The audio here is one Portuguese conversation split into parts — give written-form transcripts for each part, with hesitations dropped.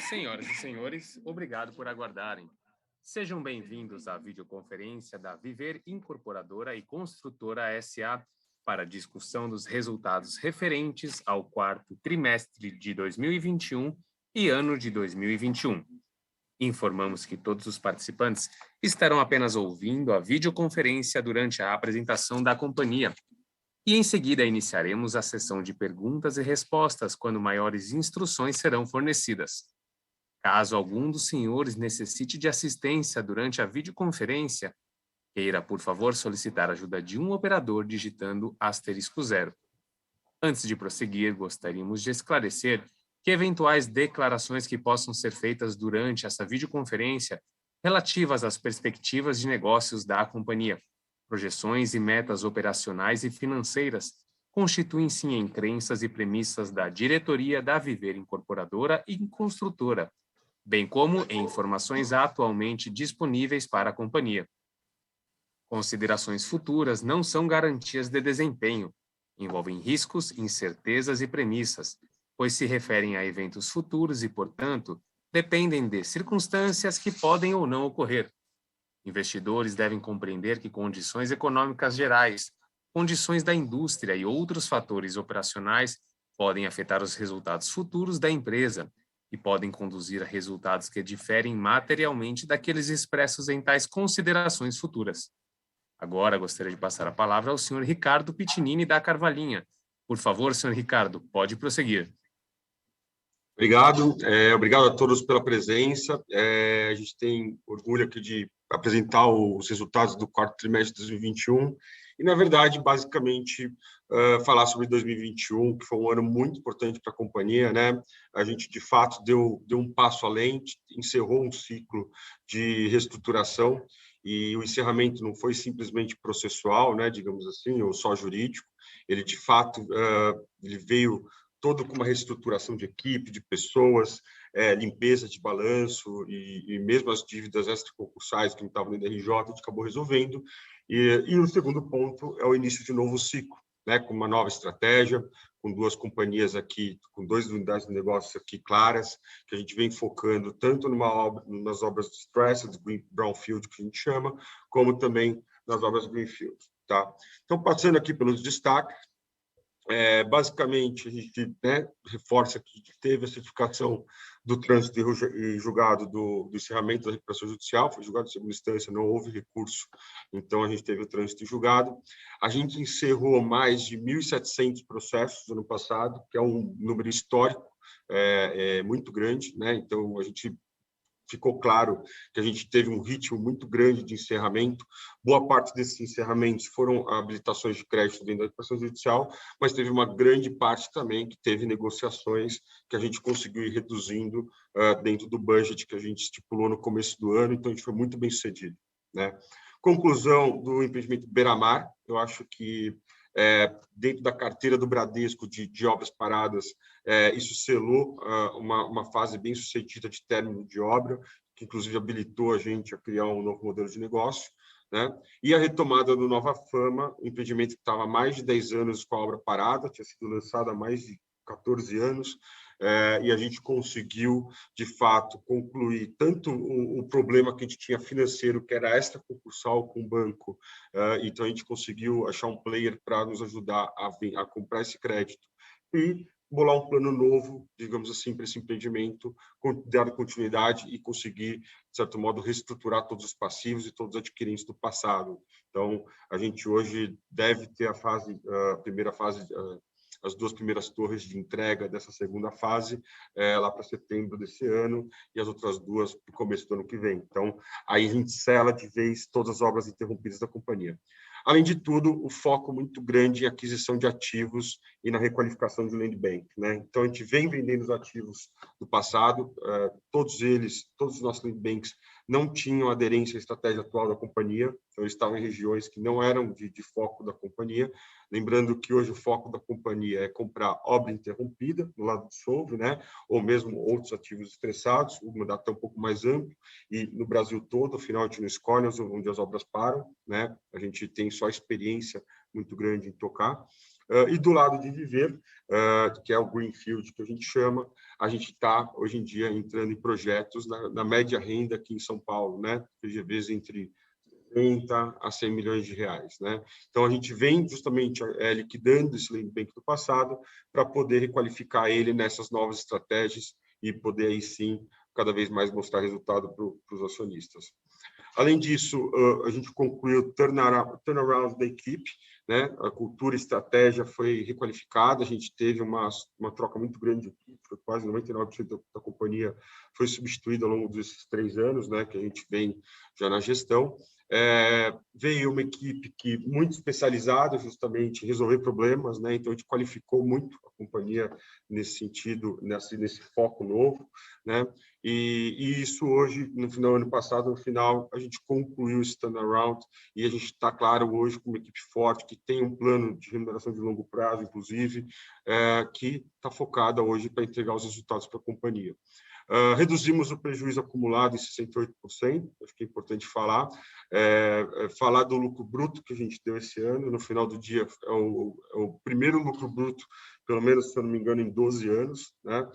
Senhoras e senhores, obrigado por aguardarem. Sejam bem-vindos à videoconferência da Viver Incorporadora e Construtora S.A. para a discussão dos resultados referentes ao quarto trimestre de 2021 e ano de 2021. Informamos que todos os participantes estarão apenas ouvindo a videoconferência durante a apresentação da companhia. E em seguida iniciaremos a sessão de perguntas e respostas quando maiores instruções serão fornecidas. Caso algum dos senhores necessite de assistência durante a videoconferência, queira, por favor, solicitar a ajuda de um operador digitando *0. Antes de prosseguir, gostaríamos de esclarecer que eventuais declarações que possam ser feitas durante essa videoconferência relativas às perspectivas de negócios da companhia, projeções e metas operacionais e financeiras, constituem-se em crenças e premissas da diretoria da Viver Incorporadora e Construtora, bem como em informações atualmente disponíveis para a companhia. Considerações futuras não são garantias de desempenho, envolvem riscos, incertezas e premissas, pois se referem a eventos futuros e, portanto, dependem de circunstâncias que podem ou não ocorrer. Investidores devem compreender que condições econômicas gerais, condições da indústria e outros fatores operacionais podem afetar os resultados futuros da empresa e podem conduzir a resultados que diferem materialmente daqueles expressos em tais considerações futuras. Agora, gostaria de passar a palavra ao senhor Ricardo Pitinini da Carvalhinha. Por favor, senhor Ricardo, pode prosseguir. Obrigado, obrigado a todos pela presença. A gente tem orgulho aqui de apresentar os resultados do quarto trimestre de 2021 e, na verdade, basicamente, falar sobre 2021, que foi um ano muito importante para a companhia, né? A gente, de fato, deu um passo além, encerrou um ciclo de reestruturação e o encerramento não foi simplesmente processual, né, digamos assim, ou só jurídico. Ele, de fato, ele veio todo com uma reestruturação de equipe, de pessoas, limpeza de balanço e mesmo as dívidas extraconcursais que não estavam no RJ, a gente acabou resolvendo. E o segundo ponto é o início de um novo ciclo, né, com uma nova estratégia, com duas companhias aqui, com duas unidades de negócio aqui claras, que a gente vem focando tanto nas obras de stressed, brownfield, que a gente chama, como também nas obras greenfield. Tá? Então, passando aqui pelos destaques, basicamente, a gente, né, reforça que teve a certificação do trânsito e julgado do encerramento da recuperação judicial, foi julgado em segunda instância, não houve recurso, então a gente teve o trânsito e julgado. A gente encerrou mais de 1.700 processos no ano passado, que é um número histórico, muito grande, né? Então a gente ficou claro que a gente teve um ritmo muito grande de encerramento. Boa parte desses encerramentos foram habilitações de crédito dentro da recuperação judicial, mas teve uma grande parte também que teve negociações que a gente conseguiu ir reduzindo dentro do budget que a gente estipulou no começo do ano, então a gente foi muito bem sucedido, né? Conclusão do empreendimento Beira-Mar, eu acho que dentro da carteira do Bradesco de obras paradas, isso selou uma fase bem sucedida de término de obra, que inclusive habilitou a gente a criar um novo modelo de negócio, né? E a retomada do Nova Fama, um empreendimento que estava há mais de 10 anos com a obra parada, tinha sido lançado há mais de 14 anos, e a gente conseguiu, de fato, concluir tanto o problema que a gente tinha financeiro, que era extraconcursal com o banco, então a gente conseguiu achar um player para nos ajudar a comprar esse crédito e bolar um plano novo, digamos assim, para esse empreendimento, dar continuidade e conseguir, de certo modo, reestruturar todos os passivos e todos os adquirentes do passado. Então, a gente hoje deve ter a primeira fase, as duas primeiras torres de entrega dessa segunda fase, lá para setembro desse ano, e as outras duas para o começo do ano que vem. Então, aí a gente sela de vez todas as obras interrompidas da companhia. Além de tudo, o foco muito grande em aquisição de ativos e na requalificação de land bank, né? Então, a gente vem vendendo os ativos do passado, todos os nossos land banks não tinham aderência à estratégia atual da companhia, então eles estavam em regiões que não eram de foco da companhia. Lembrando que hoje o foco da companhia é comprar obra interrompida, no lado do solve, né? Ou mesmo outros ativos estressados, o mandato é um pouco mais amplo, e no Brasil todo, afinal, a gente não escolhe onde as obras param, né? A gente tem só experiência muito grande em tocar. E do lado de Viver, que é o Greenfield, que a gente chama, a gente está, hoje em dia, entrando em projetos na média renda aqui em São Paulo, né? PGVs entre 30 a 100 milhões de reais, né? Então, a gente vem justamente liquidando esse land bank do passado para poder requalificar ele nessas novas estratégias e poder, aí sim, cada vez mais mostrar resultado para os acionistas. Além disso, a gente concluiu o turnaround da equipe, né? A cultura e estratégia foi requalificada, a gente teve uma troca muito grande de equipe, quase 99% da companhia foi substituída ao longo desses 3 anos, né? Que a gente vem já na gestão. Veio uma equipe muito especializada justamente em resolver problemas, né? Então a gente qualificou muito a companhia nesse sentido, nesse foco novo, né? E isso hoje, no final do ano passado, no final, a gente concluiu esse turnaround e a gente está, claro, hoje com uma equipe forte, que tem um plano de remuneração de longo prazo, inclusive, que está focada hoje para entregar os resultados para a companhia. Reduzimos o prejuízo acumulado em 68%, acho que é importante falar. Falar do lucro bruto que a gente deu esse ano, no final do dia, é o primeiro lucro bruto, pelo menos, se eu não me engano, em 12 anos, né?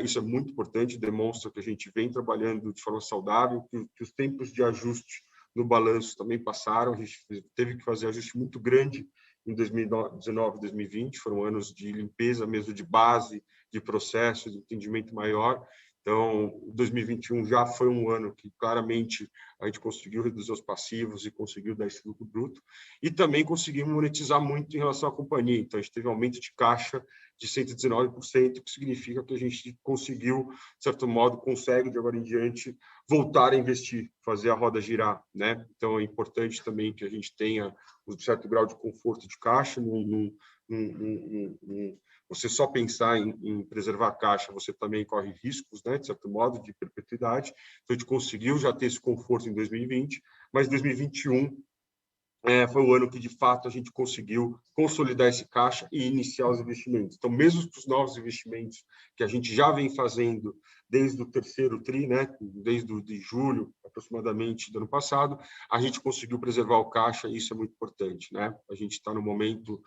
Isso é muito importante, demonstra que a gente vem trabalhando de forma saudável, que os tempos de ajuste no balanço também passaram, a gente teve que fazer ajuste muito grande em 2019 e 2020, foram anos de limpeza mesmo, de base, de processo, de entendimento maior. Então, 2021 já foi um ano que claramente a gente conseguiu reduzir os passivos e conseguiu dar esse lucro bruto. E também conseguimos monetizar muito em relação à companhia. Então, a gente teve aumento de caixa de 119%, que significa que a gente conseguiu, de certo modo, consegue de agora em diante voltar a investir, fazer a roda girar, né? Então, é importante também que a gente tenha um certo grau de conforto de caixa, você só pensar em preservar a caixa, você também corre riscos, né, de certo modo, de perpetuidade. Então, a gente conseguiu já ter esse conforto em 2020, mas 2021 foi o ano que, de fato, a gente conseguiu consolidar esse caixa e iniciar os investimentos. Então, mesmo os novos investimentos que a gente já vem fazendo desde o terceiro TRI, né, desde de julho, aproximadamente, do ano passado, a gente conseguiu preservar o caixa e isso é muito importante, né? A gente está no momento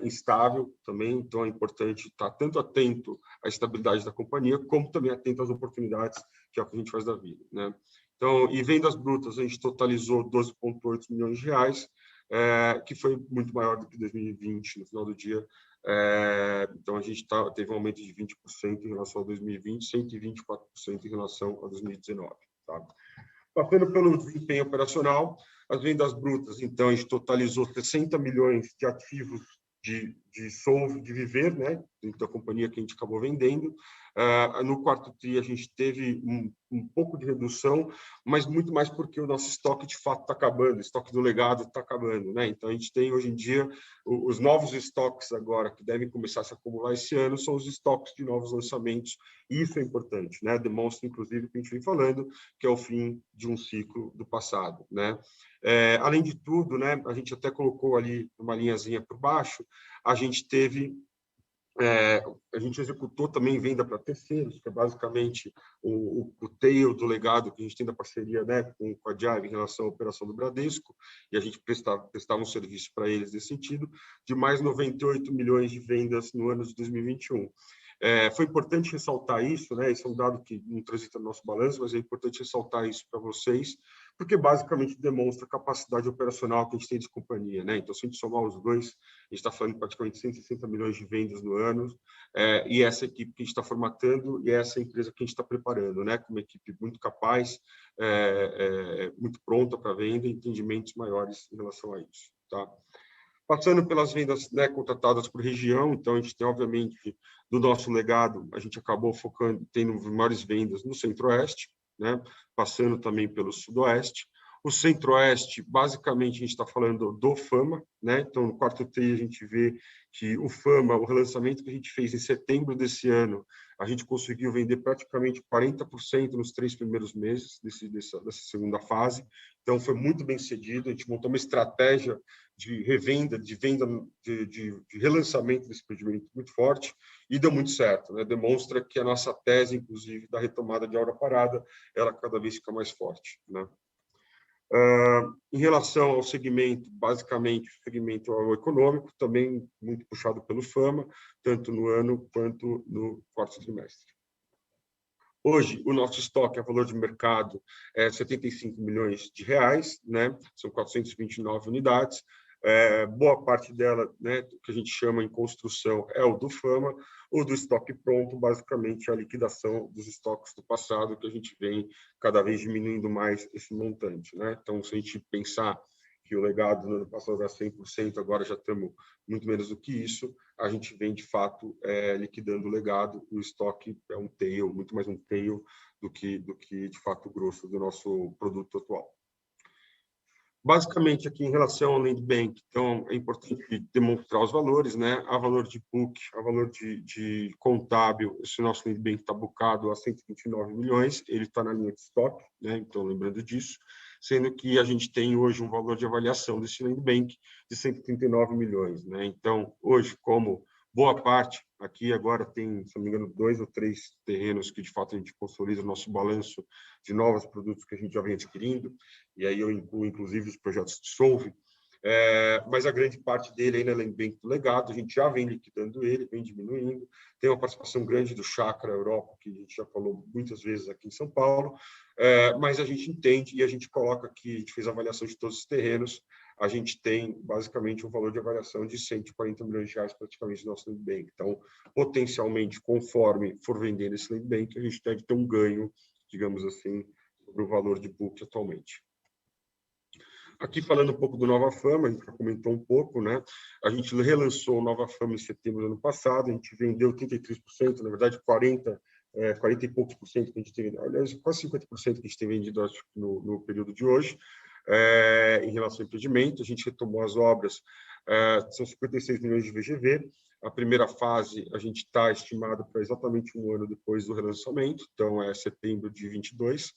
instável também, então é importante estar tanto atento à estabilidade da companhia, como também atento às oportunidades, que é o que a gente faz da vida, né? Então, e vendas brutas, a gente totalizou 12,8 milhões de reais, que foi muito maior do que 2020, no final do dia. Então, a gente teve um aumento de 20% em relação a 2020, 124% em relação a 2019. Tá? Passando pelo desempenho operacional, as vendas brutas, então, a gente totalizou 60 milhões de ativos de Solv, de Viver, né, dentro da companhia que a gente acabou vendendo. No quarto TRI, a gente teve um pouco de redução, mas muito mais porque o nosso estoque, de fato, está acabando, o estoque do legado está acabando, né? Então, a gente tem, hoje em dia, os novos estoques agora, que devem começar a se acumular esse ano, são os estoques de novos lançamentos, e isso é importante, né? Demonstra, inclusive, que a gente vem falando, que é o fim de um ciclo do passado, né? Além de tudo, né, a gente até colocou ali uma linhazinha por baixo, a gente teve, a gente executou também venda para terceiros, que é basicamente o tail do legado que a gente tem da parceria, né, com a Jive em relação à operação do Bradesco, e a gente prestava um serviço para eles nesse sentido, de mais 98 milhões de vendas no ano de 2021. Foi importante ressaltar isso, né? Isso é um dado que não transita no nosso balanço, mas é importante ressaltar isso para vocês, porque basicamente demonstra a capacidade operacional que a gente tem de companhia, né? Então, se a gente somar os dois, a gente está falando de praticamente 160 milhões de vendas no ano, e essa equipe que a gente está formatando e essa empresa que a gente está preparando, né? Com uma equipe muito capaz, muito pronta para venda e entendimentos maiores em relação a isso, tá? Passando pelas vendas, né, contratadas por região, então a gente tem, obviamente, do nosso legado, a gente acabou focando, tendo maiores vendas no Centro-Oeste, né, passando também pelo Sudoeste. O Centro-Oeste, basicamente, a gente está falando do Fama, né? Então, no quarto TRI, a gente vê que o Fama, o relançamento que a gente fez em setembro desse ano, a gente conseguiu vender praticamente 40% nos 3 primeiros meses dessa segunda fase. Então, foi muito bem cedido. A gente montou uma estratégia de revenda, de venda, de relançamento desse empreendimento muito forte e deu muito certo, né? Demonstra que a nossa tese, inclusive, da retomada de hora parada, ela cada vez fica mais forte, né? Em relação ao segmento, basicamente, o segmento econômico, também muito puxado pelo FAMA, tanto no ano quanto no quarto trimestre. Hoje, o nosso estoque a valor de mercado é 75 milhões de reais, né? São 429 unidades. Boa parte dela, né, que a gente chama em construção, é o do FAMA. O do estoque pronto, basicamente, é a liquidação dos estoques do passado, que a gente vem cada vez diminuindo mais esse montante, né? Então, se a gente pensar que o legado no ano passado era 100%, agora já estamos muito menos do que isso, a gente vem, de fato, liquidando o legado, e o estoque é um tail, muito mais um tail do que de fato, o grosso do nosso produto atual. Basicamente, aqui em relação ao Land Bank, então, é importante demonstrar os valores, né? A valor de book, a valor de contábil, esse nosso Land Bank está bookado a 129 milhões, ele está na linha de estoque, né? Então, lembrando disso, sendo que a gente tem hoje um valor de avaliação desse Land Bank de 139 milhões, né? Então, hoje, como boa parte, aqui agora tem, se não me engano, 2 ou 3 terrenos que, de fato, a gente consolida o nosso balanço de novos produtos que a gente já vem adquirindo, e aí eu incluo, inclusive, os projetos de Solve, mas a grande parte dele ainda é bem do legado, a gente já vem liquidando ele, vem diminuindo, tem uma participação grande do Chácara Europa, que a gente já falou muitas vezes aqui em São Paulo, mas a gente entende e a gente coloca aqui, a gente fez a avaliação de todos os terrenos, a gente tem, basicamente, um valor de avaliação de 140 milhões de reais praticamente no nosso Land Bank. Então, potencialmente, conforme for vendendo esse Land Bank, a gente deve ter um ganho, digamos assim, sobre o valor de book atualmente. Aqui, falando um pouco do Nova Fama, a gente já comentou um pouco, né? A gente relançou o Nova Fama em setembro do ano passado, a gente vendeu 33%, na verdade, 40 e poucos por cento que a gente tem, aliás, quase 50% que a gente tem vendido no período de hoje. Em relação ao empreendimento, a gente retomou as obras, são 56 milhões de VGV. A primeira fase a gente está estimado para exatamente um ano depois do relançamento, então é setembro de 22.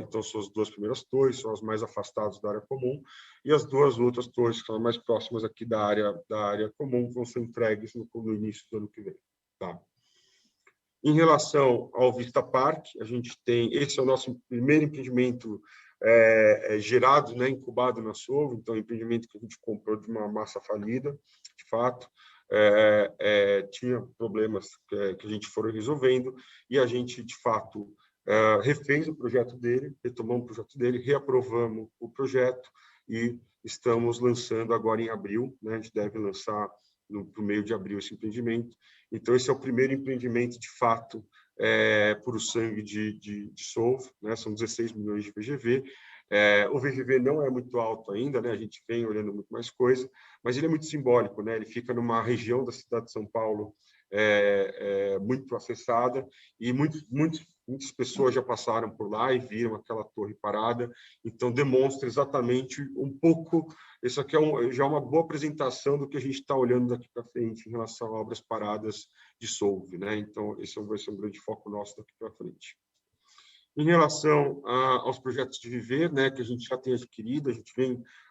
Então são as duas primeiras torres, são as mais afastadas da área comum, e as duas outras torres que são mais próximas aqui da área comum vão ser entregues no início do ano que vem. Tá? Em relação ao Vista Park, a gente tem, esse é o nosso primeiro empreendimento gerado, né, incubado na Solve, então é um empreendimento que a gente comprou de uma massa falida, de fato, tinha problemas que a gente foi resolvendo, e a gente, de fato, refez o projeto dele, retomamos o projeto dele, reaprovamos o projeto e estamos lançando agora em abril, né, a gente deve lançar no meio de abril esse empreendimento. Então, esse é o primeiro empreendimento, de fato, puro sangue de Solve, né? São 16 milhões de VGV. O VGV não é muito alto ainda, né? A gente vem olhando muito mais coisa, mas ele é muito simbólico, né? Ele fica numa região da cidade de São Paulo muito acessada, e muitas pessoas já passaram por lá e viram aquela torre parada, então demonstra exatamente um pouco, isso aqui já é uma boa apresentação do que a gente está olhando daqui para frente em relação a obras paradas de Solve, né? Então, esse vai ser um grande foco nosso daqui para frente. Em relação aos projetos de viver, né, que a gente já tem adquirido,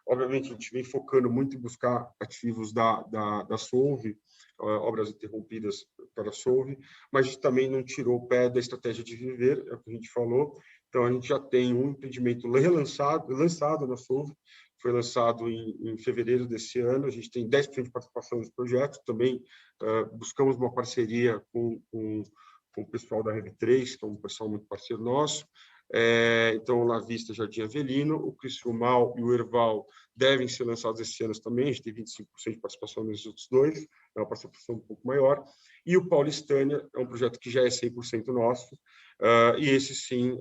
obviamente, a gente vem focando muito em buscar ativos da Solve, obras interrompidas para a Solve, mas a gente também não tirou o pé da estratégia de viver, é o que a gente falou. Então, a gente já tem um empreendimento lançado na Solve, foi lançado em fevereiro desse ano, a gente tem 10% de participação nesse projeto, também buscamos uma parceria com o pessoal da Rev3, que é um pessoal muito parceiro nosso. Então, o La Vista Jardim Avelino, o Criciúmal e o Herval devem ser lançados esse ano também, a gente tem 25% de participação nesses outros dois, é uma participação um pouco maior. E o Paulistânia é um projeto que já é 100% nosso, e esse sim,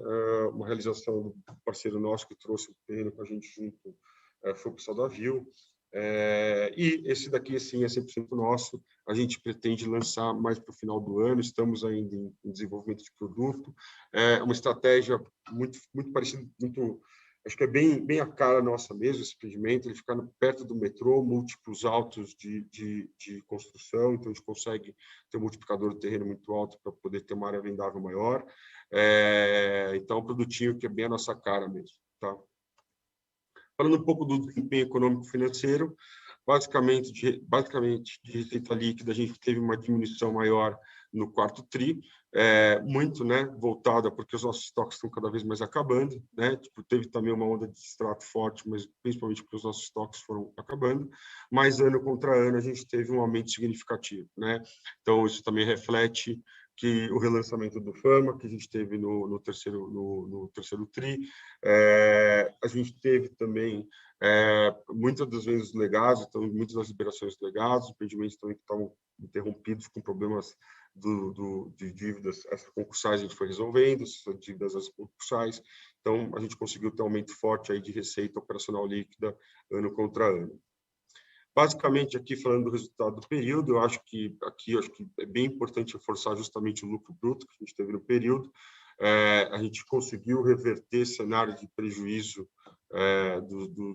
uma realização do parceiro nosso que trouxe o terreno com a gente junto, foi o pessoal da Vil. E esse daqui, sim, é 100% nosso. A gente pretende lançar mais para o final do ano, estamos ainda em desenvolvimento de produto. Uma estratégia muito parecida, acho que é bem a cara nossa mesmo, esse empreendimento, ele fica perto do metrô, múltiplos altos de construção, então a gente consegue ter um multiplicador de terreno muito alto para poder ter uma área vendável maior. Então, é um produtinho que é bem a nossa cara mesmo, tá? Falando um pouco do desempenho econômico-financeiro, basicamente, de receita líquida, a gente teve uma diminuição maior no quarto TRI, muito, né, voltada porque os nossos estoques estão cada vez mais acabando, né, tipo, teve também uma onda de extrato forte, mas principalmente porque os nossos estoques foram acabando, mas ano contra ano a gente teve um aumento significativo, né, então isso também reflete que o relançamento do Fama, que a gente teve no terceiro TRI, a gente teve também muitas das vezes legados, então muitas das liberações legados, os pedimentos também que estavam interrompidos com problemas de dívidas extraconcursais, a gente foi resolvendo essas dívidas extraconcursais, então a gente conseguiu ter um aumento forte aí de receita operacional líquida ano contra ano. Basicamente, aqui falando do resultado do período, eu acho que é bem importante reforçar justamente o lucro bruto que a gente teve no período. A gente conseguiu reverter cenário de prejuízo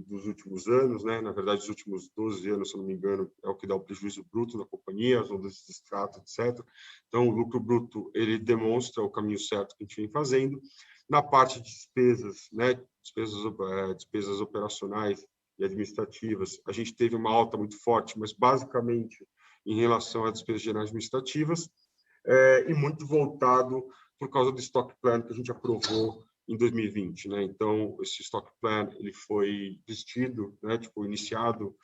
dos últimos anos, né? Na verdade, os últimos 12 anos, se não me engano, é o que dá o prejuízo bruto da companhia, as ondas de extrato, etc. Então, o lucro bruto, ele demonstra o caminho certo que a gente vem fazendo. Na parte de despesas, né? Despesas operacionais e administrativas, a gente teve uma alta muito forte, mas basicamente em relação às despesas gerais administrativas, e muito voltado por causa do stock plan que a gente aprovou em 2020, né? Então, esse stock plan ele foi vestido, né? Tipo, iniciado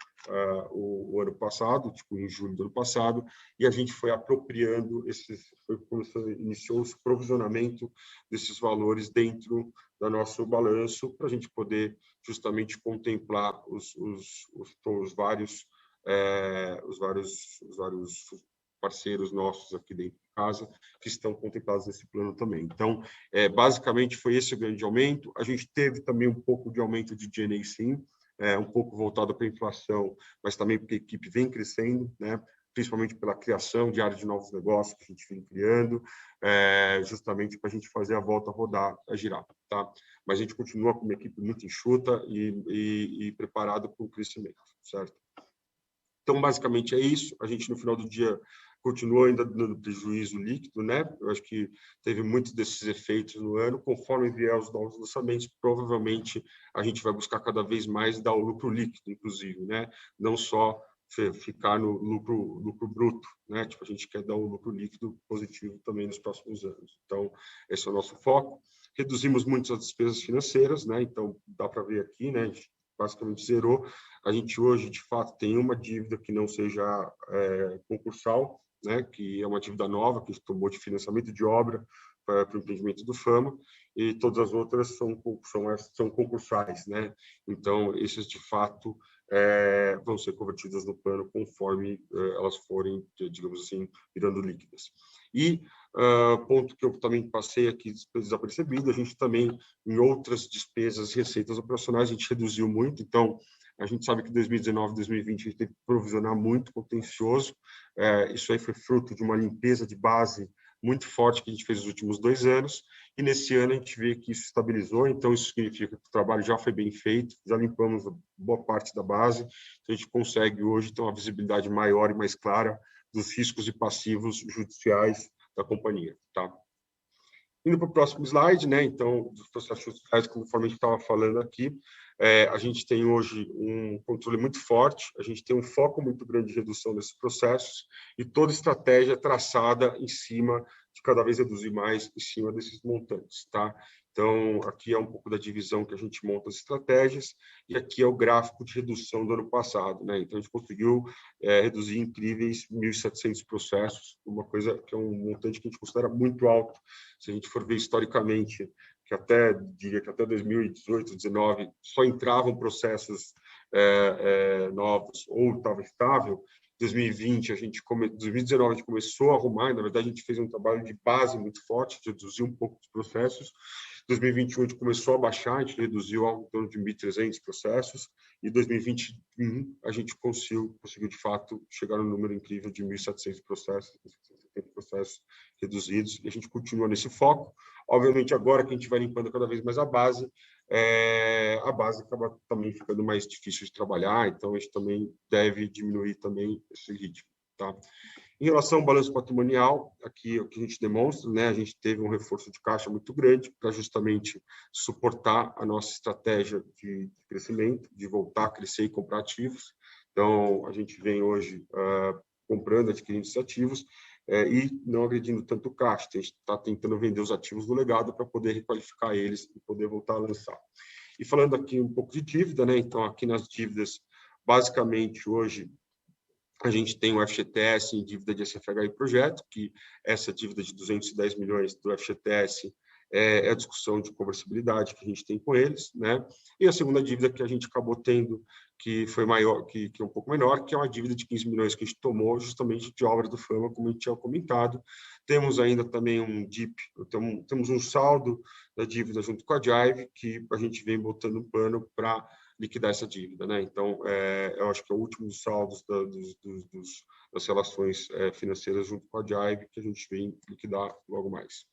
o ano passado, tipo, em julho do ano passado, e a gente foi apropriando iniciou o provisionamento desses valores dentro do nosso balanço para a gente poder justamente contemplar os vários parceiros nossos aqui dentro de casa que estão contemplados nesse plano também. Então, basicamente foi esse o grande aumento. A gente teve também um pouco de aumento de G&A, sim, um pouco voltado para a inflação, mas também porque a equipe vem crescendo, né? Principalmente pela criação de áreas de novos negócios que a gente vem criando, justamente para a gente fazer a volta a rodar, a girar, tá? Mas a gente continua com uma equipe muito enxuta e preparada para o crescimento, certo? Então, basicamente é isso. A gente, no final do dia, continuou ainda dando prejuízo líquido, né? Eu acho que teve muitos desses efeitos no ano. Conforme vier os novos lançamentos, provavelmente a gente vai buscar cada vez mais dar o lucro líquido, inclusive, né? Não só ficar no lucro bruto, né? Tipo, a gente quer dar um lucro líquido positivo também nos próximos anos. Então, esse é o nosso foco. Reduzimos muito as despesas financeiras, né? Então, dá para ver aqui, né? A gente basicamente zerou. A gente hoje, de fato, tem uma dívida que não seja concursal, né? Que é uma dívida nova, que tomou de financiamento de obra para o empreendimento do Fama, e todas as outras são concursais, né? Então, esses, de fato, vão ser convertidas no plano conforme elas forem, digamos assim, virando líquidas. E ponto que eu também passei aqui desapercebido, a gente também, em outras despesas, receitas operacionais, a gente reduziu muito. Então, a gente sabe que 2019 e 2020 a gente teve que provisionar muito contencioso. Isso aí foi fruto de uma limpeza de base muito forte que a gente fez nos últimos 2 anos. E nesse ano a gente vê que isso estabilizou. Então, isso significa que o trabalho já foi bem feito, já limpamos boa parte da base. Então, a gente consegue hoje ter uma visibilidade maior e mais clara dos riscos e passivos judiciais da companhia, tá? Indo para o próximo slide, né? Então, dos processos judiciais, conforme a gente estava falando aqui, a gente tem hoje um controle muito forte, a gente tem um foco muito grande de redução desses processos e toda estratégia traçada em cima de cada vez reduzir mais em cima desses montantes, tá? Então, aqui é um pouco da divisão que a gente monta as estratégias, e aqui é o gráfico de redução do ano passado, né? Então, a gente conseguiu reduzir incríveis 1.700 processos, uma coisa que é um montante que a gente considera muito alto. Se a gente for ver historicamente, diria que até 2018, 2019, só entravam processos novos ou estava estável. 2020, 2019 a gente começou a arrumar, e, na verdade, a gente fez um trabalho de base muito forte, de reduzir um pouco os processos. 2021 a gente começou a baixar, a gente reduziu algo em torno de 1.300 processos, e 2021 a gente conseguiu de fato chegar no número incrível de 1.700 processos, 1.770 processos reduzidos, e a gente continua nesse foco. Obviamente, agora que a gente vai limpando cada vez mais a base acaba também ficando mais difícil de trabalhar, então a gente também deve diminuir também esse ritmo, tá? Em relação ao balanço patrimonial, aqui o que a gente demonstra, né, a gente teve um reforço de caixa muito grande para justamente suportar a nossa estratégia de crescimento, de voltar a crescer e comprar ativos. Então, a gente vem hoje comprando, adquirindo esses ativos, e não agredindo tanto o caixa. A gente está tentando vender os ativos do legado para poder requalificar eles e poder voltar a lançar. E falando aqui um pouco de dívida, né? Então, aqui nas dívidas, basicamente, hoje, a gente tem o FGTS em dívida de SFH e projeto, que essa dívida de 210 milhões do FGTS é a discussão de conversibilidade que a gente tem com eles, né? E a segunda dívida que a gente acabou tendo, que foi maior, que é um pouco menor, que é uma dívida de 15 milhões que a gente tomou justamente de obra do Fama, como a gente tinha comentado. Temos ainda também um DIP, temos um saldo da dívida junto com a Jive, que a gente vem botando um pano para liquidar essa dívida, né? Então, eu acho que é o último dos saldos das relações financeiras junto com a Jive que a gente vem liquidar logo mais.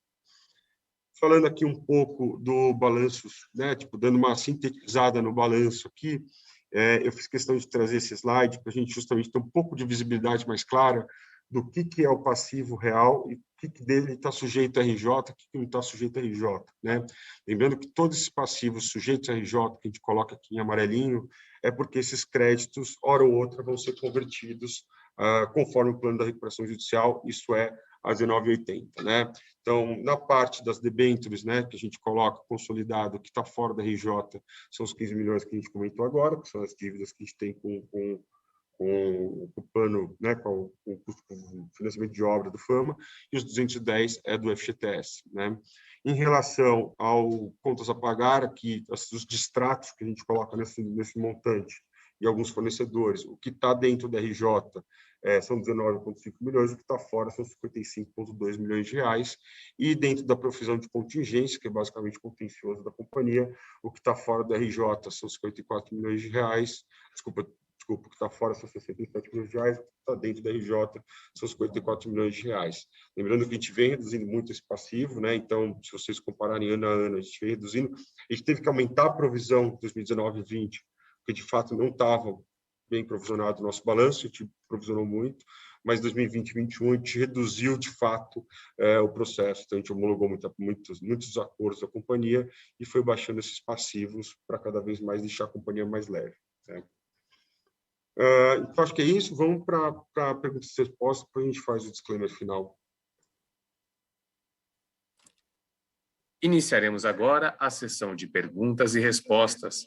Falando aqui um pouco do balanço, né? Tipo, dando uma sintetizada no balanço aqui, eu fiz questão de trazer esse slide para a gente justamente ter um pouco de visibilidade mais clara do que é o passivo real e o que dele está sujeito a RJ, o que não está sujeito a RJ, né? Lembrando que todos esses passivos sujeitos a RJ, que a gente coloca aqui em amarelinho, é porque esses créditos, hora ou outra, vão ser convertidos conforme o plano da recuperação judicial, isso é a 1980, né? Então, na parte das debêntures, né, que a gente coloca consolidado, que está fora da RJ, são os 15 milhões que a gente comentou agora, que são as dívidas que a gente tem com o plano, né, com o financiamento de obra do Fama, e os 210 é do FGTS, né? Em relação ao contas a pagar, aqui, os distratos que a gente coloca nesse montante, e alguns fornecedores, o que está dentro da RJ são 19,5 milhões, o que está fora são 55,2 milhões de reais, e dentro da provisão de contingência, que é basicamente contencioso da companhia, o que está fora da RJ são 54 milhões de reais, desculpa, o que está fora são 67 milhões de reais, o que está dentro da RJ são 54 milhões de reais. Lembrando que a gente vem reduzindo muito esse passivo, né? Então, se vocês compararem ano a ano, a gente vem reduzindo, a gente teve que aumentar a provisão em 2019 e 2020, porque de fato não estava bem provisionado o nosso balanço, a gente provisionou muito, mas 2020 e 2021 a gente reduziu de fato o processo, então a gente homologou muitos acordos da companhia e foi baixando esses passivos para cada vez mais deixar a companhia mais leve, né? Então acho que é isso, vamos para perguntas e respostas, depois a gente faz o disclaimer final. Iniciaremos agora a sessão de perguntas e respostas.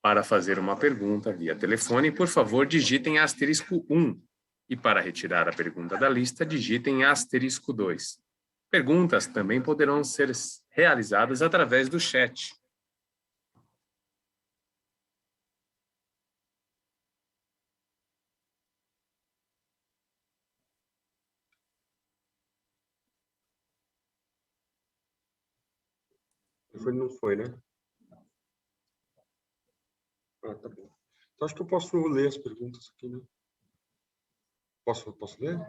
Para fazer uma pergunta via telefone, por favor, digitem *1. E para retirar a pergunta da lista, digitem *2. Perguntas também poderão ser realizadas através do chat. Não foi, né? Tá bom. Então, acho que eu posso ler as perguntas aqui, né? Posso ler?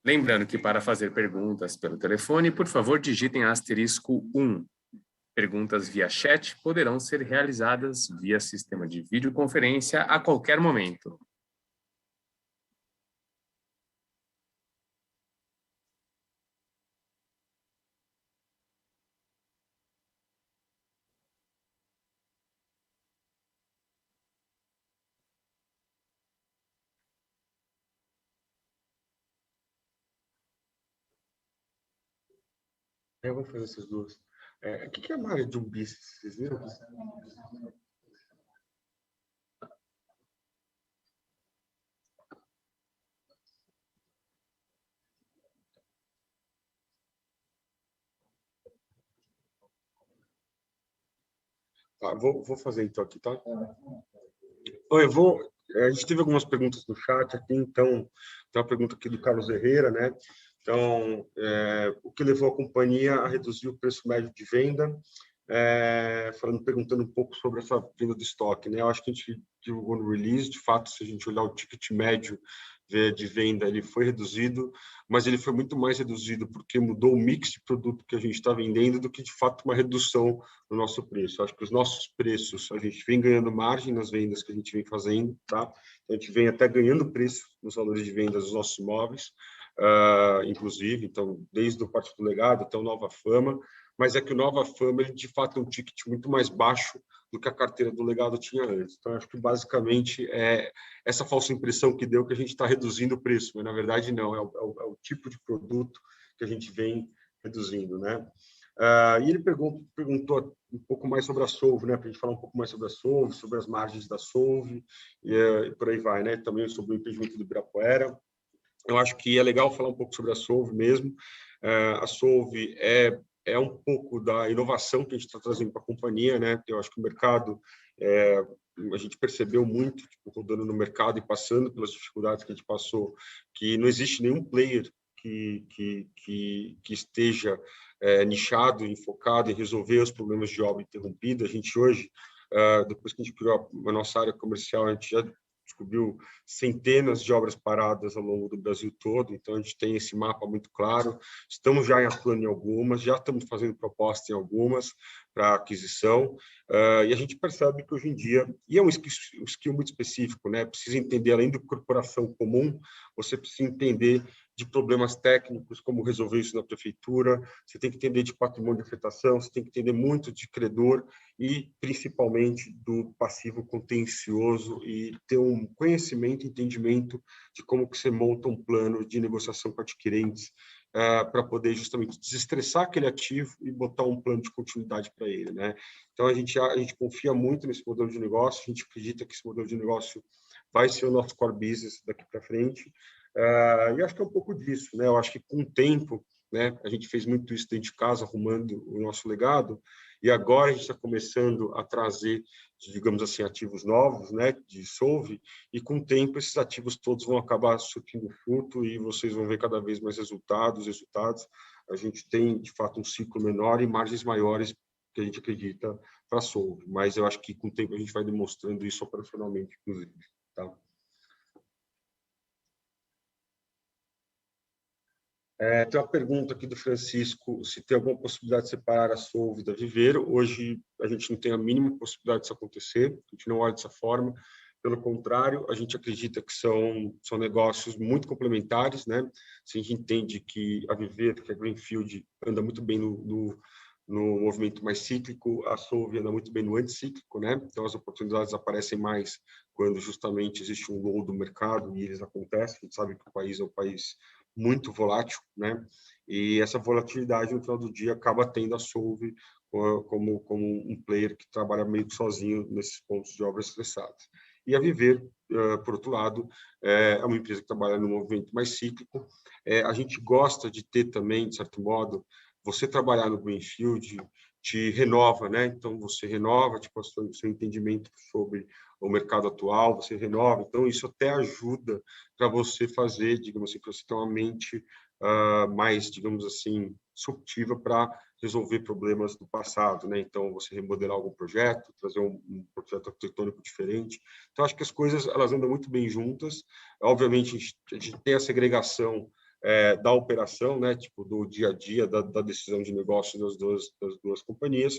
Lembrando que para fazer perguntas pelo telefone, por favor, digitem *1. Perguntas via chat poderão ser realizadas via sistema de videoconferência a qualquer momento. Eu vou fazer essas duas. O que é a malha de um bis? Vocês viram? Tá, vou fazer então aqui, tá? A gente teve algumas perguntas no chat aqui, então tem uma pergunta aqui do Carlos Herrera, né? Então, o que levou a companhia a reduzir o preço médio de venda? Perguntando um pouco sobre essa venda do estoque, né? Eu acho que a gente divulgou no release, de fato, se a gente olhar o ticket médio de venda, ele foi reduzido, mas ele foi muito mais reduzido porque mudou o mix de produto que a gente está vendendo do que, de fato, uma redução no nosso preço. Eu acho que os nossos preços, a gente vem ganhando margem nas vendas que a gente vem fazendo, tá? A gente vem até ganhando preço nos valores de vendas dos nossos imóveis, inclusive, então, desde o Pátio do Legado até o Nova Fama, mas é que o Nova Fama, ele, de fato, é um ticket muito mais baixo do que a carteira do legado tinha antes. Então, acho que basicamente é essa falsa impressão que deu que a gente está reduzindo o preço, mas na verdade não, é o tipo de produto que a gente vem reduzindo, né? E ele perguntou um pouco mais sobre a Solve, né? Para a gente falar um pouco mais sobre a Solve, sobre as margens da Solve e por aí vai, né? Também sobre o empreendimento do Ibirapuera. Eu acho que é legal falar um pouco sobre a Solve mesmo. A Solve é um pouco da inovação que a gente está trazendo para a companhia, né? Eu acho que o mercado, a gente percebeu muito, tipo, rodando no mercado e passando pelas dificuldades que a gente passou, que não existe nenhum player que esteja nichado, enfocado em resolver os problemas de obra interrompida. A gente hoje, depois que a gente criou a nossa área comercial, a gente já descobriu centenas de obras paradas ao longo do Brasil todo, então a gente tem esse mapa muito claro. Estamos já atuando em algumas, já estamos fazendo proposta em algumas para aquisição, e a gente percebe que hoje em dia, e é um skill muito específico, né? Precisa entender, além do corporação comum, você precisa entender de problemas técnicos, como resolver isso na prefeitura, você tem que entender de patrimônio de afetação, você tem que entender muito de credor e, principalmente, do passivo contencioso e ter um conhecimento e entendimento de como que você monta um plano de negociação com adquirentes para poder justamente desestressar aquele ativo e botar um plano de continuidade para ele, né? Então, a gente confia muito nesse modelo de negócio, a gente acredita que esse modelo de negócio vai ser o nosso core business daqui para frente. E acho que é um pouco disso, né? Eu acho que com o tempo, né, a gente fez muito isso dentro de casa, arrumando o nosso legado, e agora a gente está começando a trazer, digamos assim, ativos novos, né, de Solve, e com o tempo esses ativos todos vão acabar surtindo fruto e vocês vão ver cada vez mais resultados. A gente tem, de fato, um ciclo menor e margens maiores que a gente acredita para Solve, mas eu acho que com o tempo a gente vai demonstrando isso operacionalmente, inclusive, tá? Tem uma pergunta aqui do Francisco, se tem alguma possibilidade de separar a Solve da Viveiro. Hoje, a gente não tem a mínima possibilidade disso acontecer, a gente não olha dessa forma. Pelo contrário, a gente acredita que são negócios muito complementares, né? Se a gente entende que a Viveiro, que a Greenfield, anda muito bem no movimento mais cíclico, a Solve anda muito bem no anticíclico, né? Então, as oportunidades aparecem mais quando justamente existe um low do mercado e eles acontecem. A gente sabe que o país é um país muito volátil, né? E essa volatilidade, no final do dia, acaba tendo a Solve como um player que trabalha meio que sozinho nesses pontos de obras estressadas. E a Viver, por outro lado, é uma empresa que trabalha no movimento mais cíclico. A gente gosta de ter também, de certo modo, você trabalhar no Greenfield te renova, né? Então, você renova, tipo, o seu entendimento sobre o mercado atual, você renova. Então, isso até ajuda para você fazer, digamos assim, para você ter uma mente mais, digamos assim, subtiva para resolver problemas do passado, né? Então, você remodelar algum projeto, trazer um projeto arquitetônico diferente. Então, acho que as coisas, elas andam muito bem juntas. Obviamente, a gente tem a segregação da operação, né, tipo do dia a dia, da decisão de negócio das duas companhias.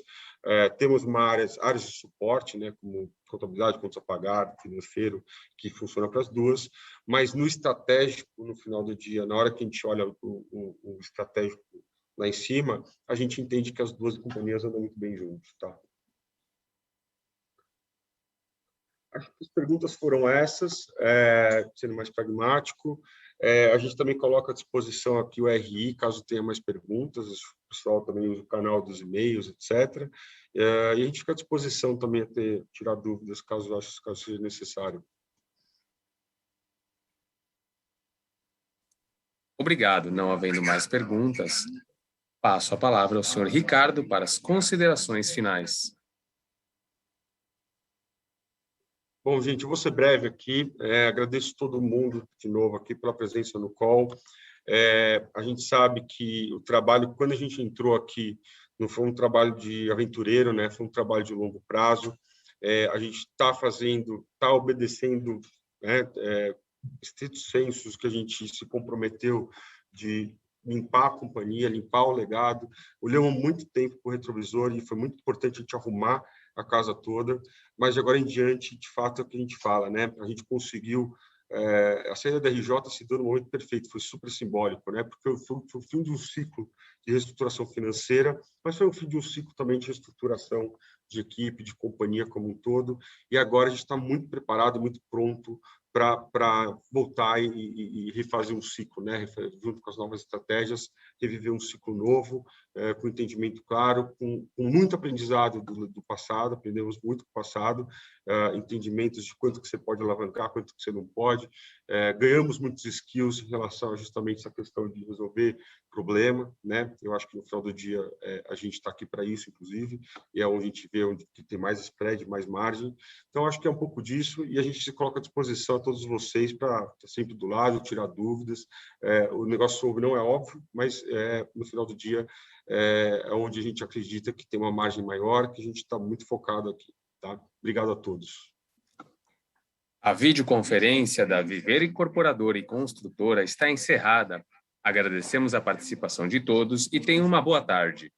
Temos áreas de suporte, né, como contabilidade, contas a pagar, financeiro, que funciona para as duas, mas no estratégico, no final do dia, na hora que a gente olha o estratégico lá em cima, a gente entende que as duas companhias andam muito bem juntos, tá? Acho que as perguntas foram essas, sendo mais pragmático. A gente também coloca à disposição aqui o RI, caso tenha mais perguntas. O pessoal também usa o canal dos e-mails, etc. E a gente fica à disposição também a tirar dúvidas, caso seja necessário. Obrigado. Não havendo mais perguntas, passo a palavra ao senhor Ricardo para as considerações finais. Bom, gente, eu vou ser breve aqui. Agradeço todo mundo de novo aqui pela presença no call. A gente sabe que o trabalho, quando a gente entrou aqui, não foi um trabalho de aventureiro, né? Foi um trabalho de longo prazo. A gente está obedecendo, né, estritos sensos que a gente se comprometeu de limpar a companhia, limpar o legado. Olhamos muito tempo para o retrovisor e foi muito importante a gente arrumar a casa toda, mas de agora em diante, de fato, é o que a gente fala, né? A gente conseguiu a saída da RJ se deu no momento perfeito, foi super simbólico, né? Porque foi o fim de um ciclo de reestruturação financeira, mas foi o fim de um ciclo também de reestruturação de equipe, de companhia como um todo, e agora a gente está muito preparado, muito pronto para voltar e refazer um ciclo, né? Junto com as novas estratégias, reviver um ciclo novo, com entendimento claro, com muito aprendizado do passado, aprendemos muito com o passado, entendimentos de quanto que você pode alavancar, quanto que você não pode, ganhamos muitos skills em relação a justamente essa questão de resolver problema, né? Eu acho que no final do dia a gente está aqui para isso, inclusive, e é onde a gente vê onde que tem mais spread, mais margem. Então, acho que é um pouco disso, e a gente se coloca à disposição a todos vocês para estar sempre do lado, tirar dúvidas. O negócio sobre não é óbvio, mas no final do dia é onde a gente acredita que tem uma margem maior, que a gente está muito focado aqui. Tá? Obrigado a todos. A videoconferência da Viver Incorporadora e Construtora está encerrada. Agradecemos a participação de todos e tenham uma boa tarde.